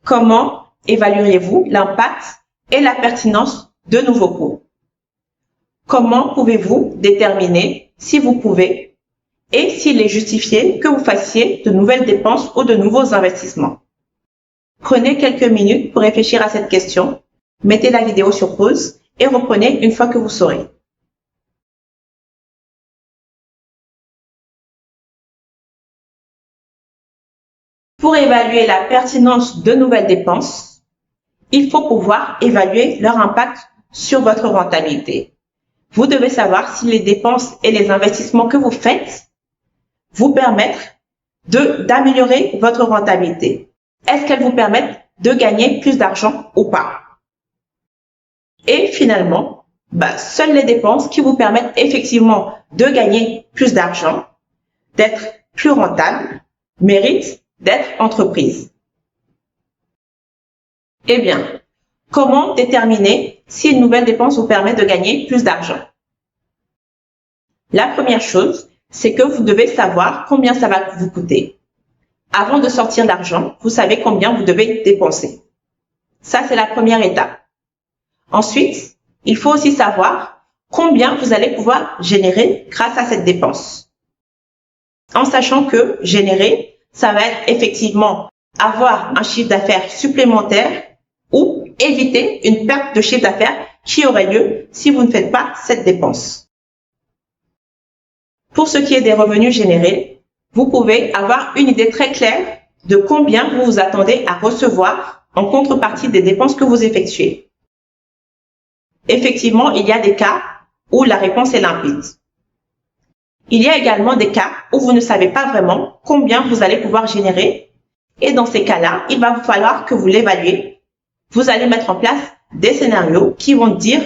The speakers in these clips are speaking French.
Comment évalueriez-vous l'impact et la pertinence de nouveaux coûts? Comment pouvez-vous déterminer si vous pouvez et s'il est justifié que vous fassiez de nouvelles dépenses ou de nouveaux investissements? Prenez quelques minutes pour réfléchir à cette question, mettez la vidéo sur pause et reprenez une fois que vous saurez. Pour évaluer la pertinence de nouvelles dépenses, il faut pouvoir évaluer leur impact sur votre rentabilité. Vous devez savoir si les dépenses et les investissements que vous faites vous permettent d'améliorer votre rentabilité. Est-ce qu'elles vous permettent de gagner plus d'argent ou pas? Et finalement, seules les dépenses qui vous permettent effectivement de gagner plus d'argent, d'être plus rentable, méritent d'être entreprises. Eh bien, comment déterminer si une nouvelle dépense vous permet de gagner plus d'argent? La première chose, c'est que vous devez savoir combien ça va vous coûter. Avant de sortir l'argent, vous savez combien vous devez dépenser. Ça, c'est la première étape. Ensuite, il faut aussi savoir combien vous allez pouvoir générer grâce à cette dépense. En sachant que générer, ça va être effectivement avoir un chiffre d'affaires supplémentaire ou éviter une perte de chiffre d'affaires qui aurait lieu si vous ne faites pas cette dépense. Pour ce qui est des revenus générés, vous pouvez avoir une idée très claire de combien vous vous attendez à recevoir en contrepartie des dépenses que vous effectuez. Effectivement, il y a des cas où la réponse est limpide. Il y a également des cas où vous ne savez pas vraiment combien vous allez pouvoir générer et dans ces cas-là, il va vous falloir que vous l'évaluez. Vous allez mettre en place des scénarios qui vont dire,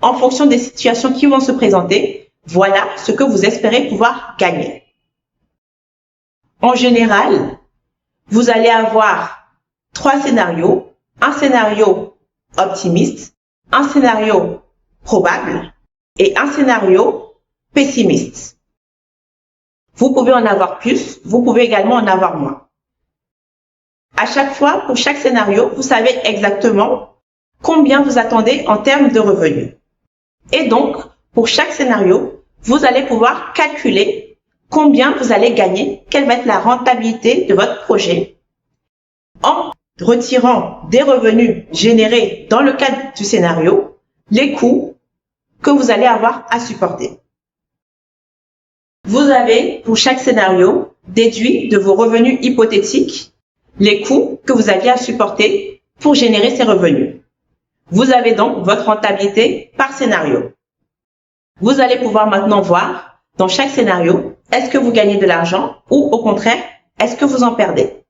en fonction des situations qui vont se présenter, voilà ce que vous espérez pouvoir gagner. En général, vous allez avoir 3 scénarios, un scénario optimiste, un scénario probable et un scénario pessimiste. Vous pouvez en avoir plus, vous pouvez également en avoir moins. À chaque fois, pour chaque scénario, vous savez exactement combien vous attendez en termes de revenus. Et donc, pour chaque scénario, vous allez pouvoir calculer combien vous allez gagner, quelle va être la rentabilité de votre projet en retirant des revenus générés dans le cadre du scénario, les coûts que vous allez avoir à supporter. Vous avez, pour chaque scénario, déduit de vos revenus hypothétiques les coûts que vous aviez à supporter pour générer ces revenus. Vous avez donc votre rentabilité par scénario. Vous allez pouvoir maintenant voir, dans chaque scénario, est-ce que vous gagnez de l'argent ou au contraire, est-ce que vous en perdez?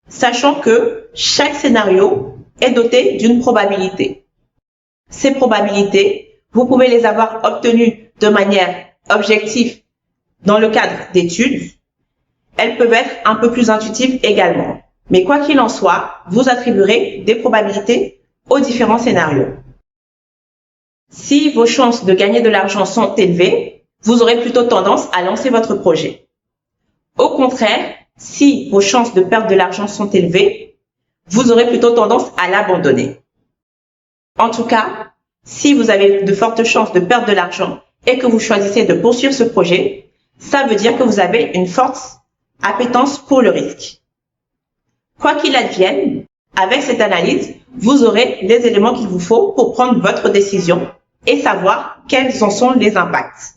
Sachant que chaque scénario est doté d'une probabilité. Ces probabilités, vous pouvez les avoir obtenues de manière objective dans le cadre d'études. Elles peuvent être un peu plus intuitives également. Mais quoi qu'il en soit, vous attribuerez des probabilités aux différents scénarios. Si vos chances de gagner de l'argent sont élevées, vous aurez plutôt tendance à lancer votre projet. Au contraire, si vos chances de perdre de l'argent sont élevées, vous aurez plutôt tendance à l'abandonner. En tout cas, si vous avez de fortes chances de perdre de l'argent et que vous choisissez de poursuivre ce projet, ça veut dire que vous avez une forte appétence pour le risque. Quoi qu'il advienne, avec cette analyse, vous aurez les éléments qu'il vous faut pour prendre votre décision et savoir quels en sont les impacts.